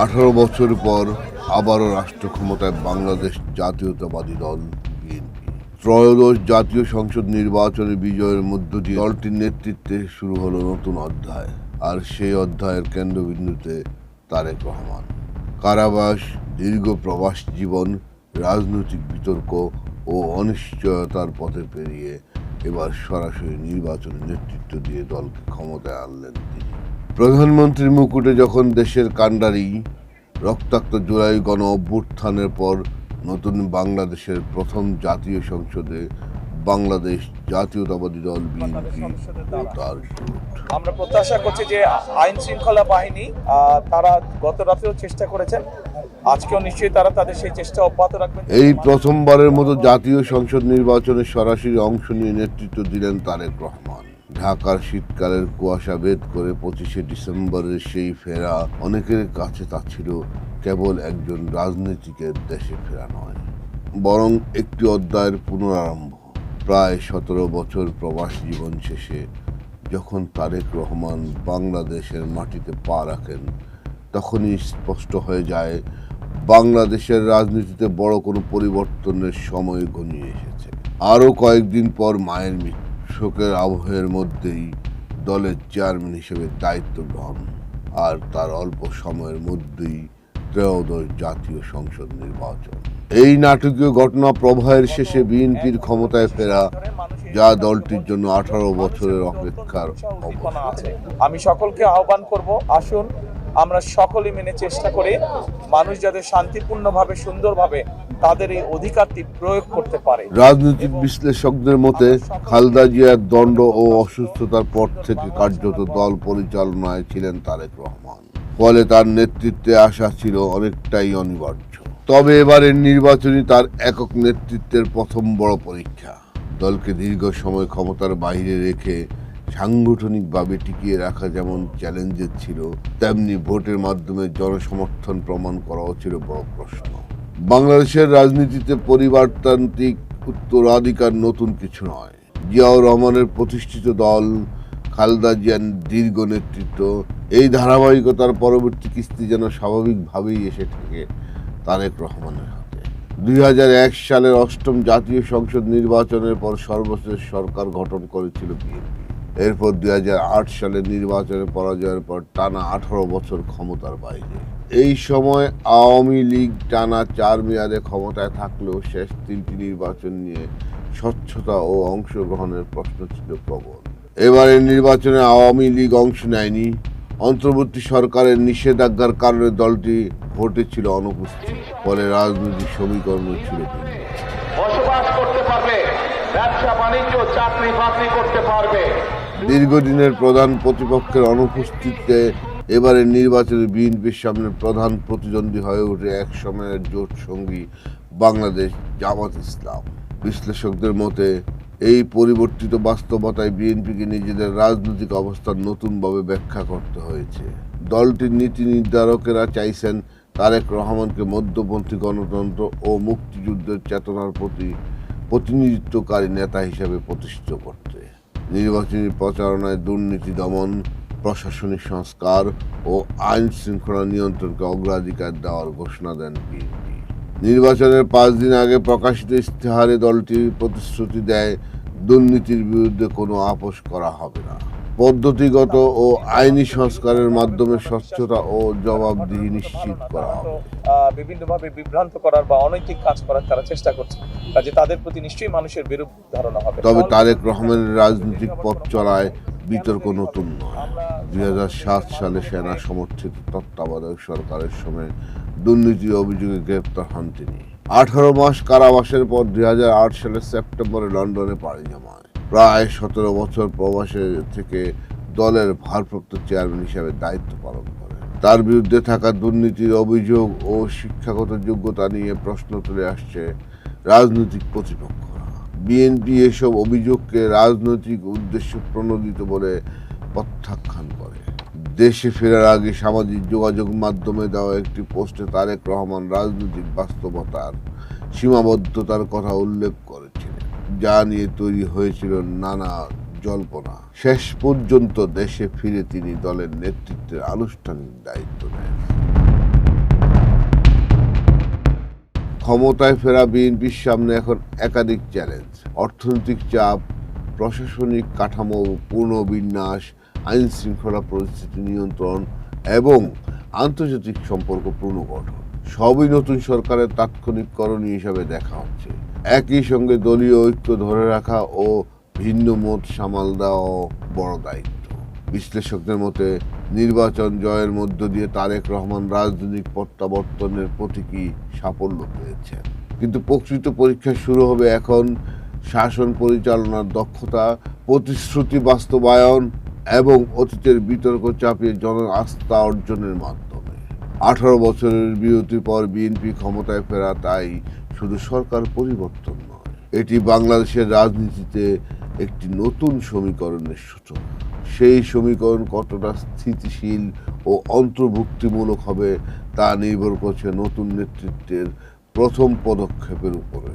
18 বছর পর আবারও রাষ্ট্র ক্ষমতায় বাংলাদেশ জাতীয়তাবাদী দল বিএনপি। ত্রয়োদশ জাতীয় সংসদ নির্বাচনে বিজয়ের মধ্য দিয়ে দলটির নেতৃত্বে শুরু হলো নতুন অধ্যায়। আর সেই অধ্যায়ের কেন্দ্রবিন্দুতে তারেক রহমান। কারাবাস, দীর্ঘ প্রবাস জীবন, রাজনৈতিক বিতর্ক ও অনিশ্চয়তার পথে পেরিয়ে এবার সরাসরি নির্বাচনে নেতৃত্ব দিয়ে দলকে ক্ষমতায় আনলেন তিনি। প্রধানমন্ত্রীর মুকুটে যখন দেশের কাণ্ডারি, রক্তাক্ত জুলাই গণ অভ্যুত্থানের পর নতুন বাংলাদেশের প্রথম জাতীয় সংসদে বাংলাদেশ জাতীয়তাবাদী দল বিএনপি ও তার আমরা প্রত্যাশা করছি যে আইন শৃঙ্খলা বাহিনী তারা গত রাতেও চেষ্টা করেছেন, আজকেও নিশ্চয়ই তারা তাদের সেই চেষ্টা অব্যাহত রাখবেন। এই প্রথমবারের মতো জাতীয় সংসদ নির্বাচনে সরাসরি অংশ নিয়ে নেতৃত্ব দিলেন তারেক রহমান। ঢাকার শীতকালের কুয়াশা ভেদ করে 25শে ডিসেম্বরের সেই ফেরা অনেকের কাছে তা ছিল কেবল একজন রাজনীতিকের দেশে ফেরা নয়, বরং একটি অধ্যায়ের পুনরারম্ভ। প্রায় 17 বছর প্রবাস জীবন শেষে যখন তারেক রহমান বাংলাদেশের মাটিতে পা রাখেন, তখনই স্পষ্ট হয়ে যায় বাংলাদেশের রাজনীতিতে বড় কোনো পরিবর্তনের সময় ঘনিয়ে এসেছে। আরও কয়েকদিন পর মায়ের মৃত্যু, শোকের আবহের মধ্যেই দলের চেয়ারম্যান হিসেবে দায়িত্ব গ্রহণ, আর তার অল্প সময়ের মধ্যেই ত্রয়োদশ জাতীয় সংসদ নির্বাচন। এই নাটকীয় ঘটনা প্রবাহের শেষে বিএনপির ক্ষমতায় ফেরা, যা দলটির জন্য 18 বছরের অপেক্ষার আছে। আমি সকলকে আহ্বান করব, আসুন আমরা সকলে মিলে চেষ্টা করি মানুষ যাতে শান্তিপূর্ণভাবে, সুন্দরভাবে তাদের এই অধিকারটি প্রয়োগ করতে পারে। রাজনৈতিক বিশ্লেষকদের মতে খালেদা জিয়ার দণ্ড ও অসুস্থতার পর থেকে কার্যত দল পরিচালনায় ছিলেন তারেক রহমান। ফলে তার নেতৃত্বে আসা ছিল অনেকটাই অনিবার্য। তবে এবারের নির্বাচনই তার একক নেতৃত্বের প্রথম বড় পরীক্ষা। দলকে দীর্ঘ সময় ক্ষমতার বাইরে রেখে সাংগঠনিকভাবে টিকিয়ে রাখা যেমন চ্যালেঞ্জের ছিল, তেমনি ভোটের মাধ্যমে জনসমর্থন প্রমাণ করাও ছিল বড় প্রশ্ন। বাংলাদেশের রাজনীতিতে পরিবারতান্ত্রিক উত্তরাধিকার নতুন কিছু নয়। জিয়াউর রহমানের প্রতিষ্ঠিত দল, খালেদা জিয়ার দীর্ঘ নেতৃত্ব, এই ধারাবাহিকতার পরবর্তী কিস্তি যেন স্বাভাবিকভাবেই এসে থাকে তারেক রহমানের হাতে। 2001 সালের 8ম জাতীয় সংসদ নির্বাচনের পর সর্বশেষ সরকার গঠন করেছিল বিএনপি। এরপর 2008 সালের নির্বাচনে পরাজয়ের পর টানা 18 বছর ক্ষমতার বাইরে। এই সময় আওয়ামী লীগ টানা 4 মেয়াদে ক্ষমতায় থাকলেও শেষ 3টি নির্বাচন নিয়ে স্বচ্ছতা ও অংশগ্রহণের প্রশ্ন ছিল প্রবল। এবারের নির্বাচনে আওয়ামী লীগ অংশ নেয়নি। অন্তর্বর্তী সরকারের নিষেধাজ্ঞার কারণে দলটি ভোটে ছিল অনুপস্থিত। ফলে রাজনৈতিক সমীকরণ ছিল ভিন্ন। বসবাস করতে পারবে, ব্যবসা বাণিজ্য, চাকরি বাকরি করতে পারবে। দীর্ঘদিনের প্রধান প্রতিপক্ষের অনুপস্থিতিতে এবারের নির্বাচনে বিএনপির সামনে প্রধান প্রতিদ্বন্দ্বী হয়ে ওঠে এক সময়ের জোট সঙ্গী বাংলাদেশ জামাত ইসলাম। বিশ্লেষকদের মতে এই পরিবর্তিত বাস্তবতায় বিএনপিকে নিজেদের রাজনৈতিক অবস্থান নতুনভাবে ব্যাখ্যা করতে হয়েছে। দলটির নীতি নির্ধারকেরা চাইছেন তারেক রহমানকে মধ্যপন্থী গণতন্ত্র ও মুক্তিযুদ্ধের চেতনার প্রতি প্রতিনিধিত্বকারী নেতা হিসেবে প্রতিষ্ঠিত করতে। নির্বাচনী প্রচারণায় দুর্নীতি দমন, প্রশাসনিক সংস্কার ও আইন শৃঙ্খলা নিয়ন্ত্রণকে অগ্রাধিকার দেওয়ার ঘোষণা দেন বিএনপি। নির্বাচনের 5 দিন আগে প্রকাশিত ইশতেহারে দলটি প্রতিশ্রুতি দেয়, দুর্নীতির বিরুদ্ধে কোনো আপোষ করা হবে না। পদ্ধতিগত ও আইনি সংস্কারের মাধ্যমে স্বচ্ছতা ও জবাবদিহি নিশ্চিত করা হবে। বিভিন্নভাবে বিভ্রান্ত করার বা অনৈতিক কাজ করার তারা চেষ্টা করছে, কাজে তাদের প্রতি নিশ্চয়ই মানুষের বিরূপ ধারণা হবে। তবে তারেক রহমানের রাজনৈতিক পথ চলায় বিতর্ক নতুন নয়। 2007 সালে সেনা সমর্থিত তত্ত্বাবধায়ক সরকারের সময় দুর্নীতির অভিযোগে গ্রেপ্তার হন তিনি। 18 মাস কারাবাসের পর 2008 সালের সেপ্টেম্বরে লন্ডনে পাড়ি জমায়। প্রায় 17 বছর প্রবাসে থেকে দলের ভারপ্রাপ্ত চেয়ারম্যান হিসেবে দায়িত্ব পালন করেন। তার বিরুদ্ধে থাকা দুর্নীতির অভিযোগ ও শিক্ষাগত যোগ্যতা নিয়ে প্রশ্ন তুলে আসছে রাজনৈতিক প্রতিপক্ষরা। বিএনপি এসব অভিযোগকে রাজনৈতিক উদ্দেশ্য প্রণোদিত বলে প্রত্যাখ্যান করে। দেশে ফেরার আগে সামাজিক যোগাযোগ মাধ্যমে দেওয়া একটি পোস্টে তারেক রহমান রাজনৈতিক বাস্তবতার সীমাবদ্ধতার কথা উল্লেখ করেছিলেন, যা নিয়ে তৈরি হয়েছিল নানা জল্পনা। শেষ পর্যন্ত দেশে ফিরে তিনি দলের নেতৃত্বের আনুষ্ঠানিক দায়িত্ব নেন। ক্ষমতায় ফেরা বিএনপির সামনে এখন একাধিক চ্যালেঞ্জ: অর্থনৈতিক চাপ, প্রশাসনিক কাঠামো পুনর্বিন্যাস, আইন শৃঙ্খলা পরিস্থিতি নিয়ন্ত্রণ এবং আন্তর্জাতিক সম্পর্ক পুনর্গঠন। সবই নতুন সরকারের তাৎক্ষণিক করণীয় হিসাবে দেখা হচ্ছে। একই সঙ্গে দলীয় ঐক্য ধরে রাখা ও ভিন্ন মত সামাল দেওয়া বড় দায়িত্ব। বিশ্লেষকদের মতে নির্বাচন জয়ের মধ্য দিয়ে তারেক রহমান রাজনৈতিক প্রত্যাবর্তনের প্রতীকী সাফল্য পেয়েছেন, কিন্তু প্রকৃত পরীক্ষা শুরু হবে এখন শাসন পরিচালনার দক্ষতা, প্রতিশ্রুতি বাস্তবায়ন এবং অতীতের বিতর্ক চাপিয়ে জন আস্থা অর্জনের মাধ্যমে। 18 বছরের বিরতির পর বিএনপি ক্ষমতায় ফেরা তাই শুধু সরকার পরিবর্তন নয়, এটি বাংলাদেশের রাজনীতিতে একটি নতুন সমীকরণের সূচনা। সেই সমীকরণ কতটা স্থিতিশীল ও অন্তর্ভুক্তিমূলক হবে তা নির্ভর করছে নতুন নেতৃত্বের প্রথম পদক্ষেপের উপরে।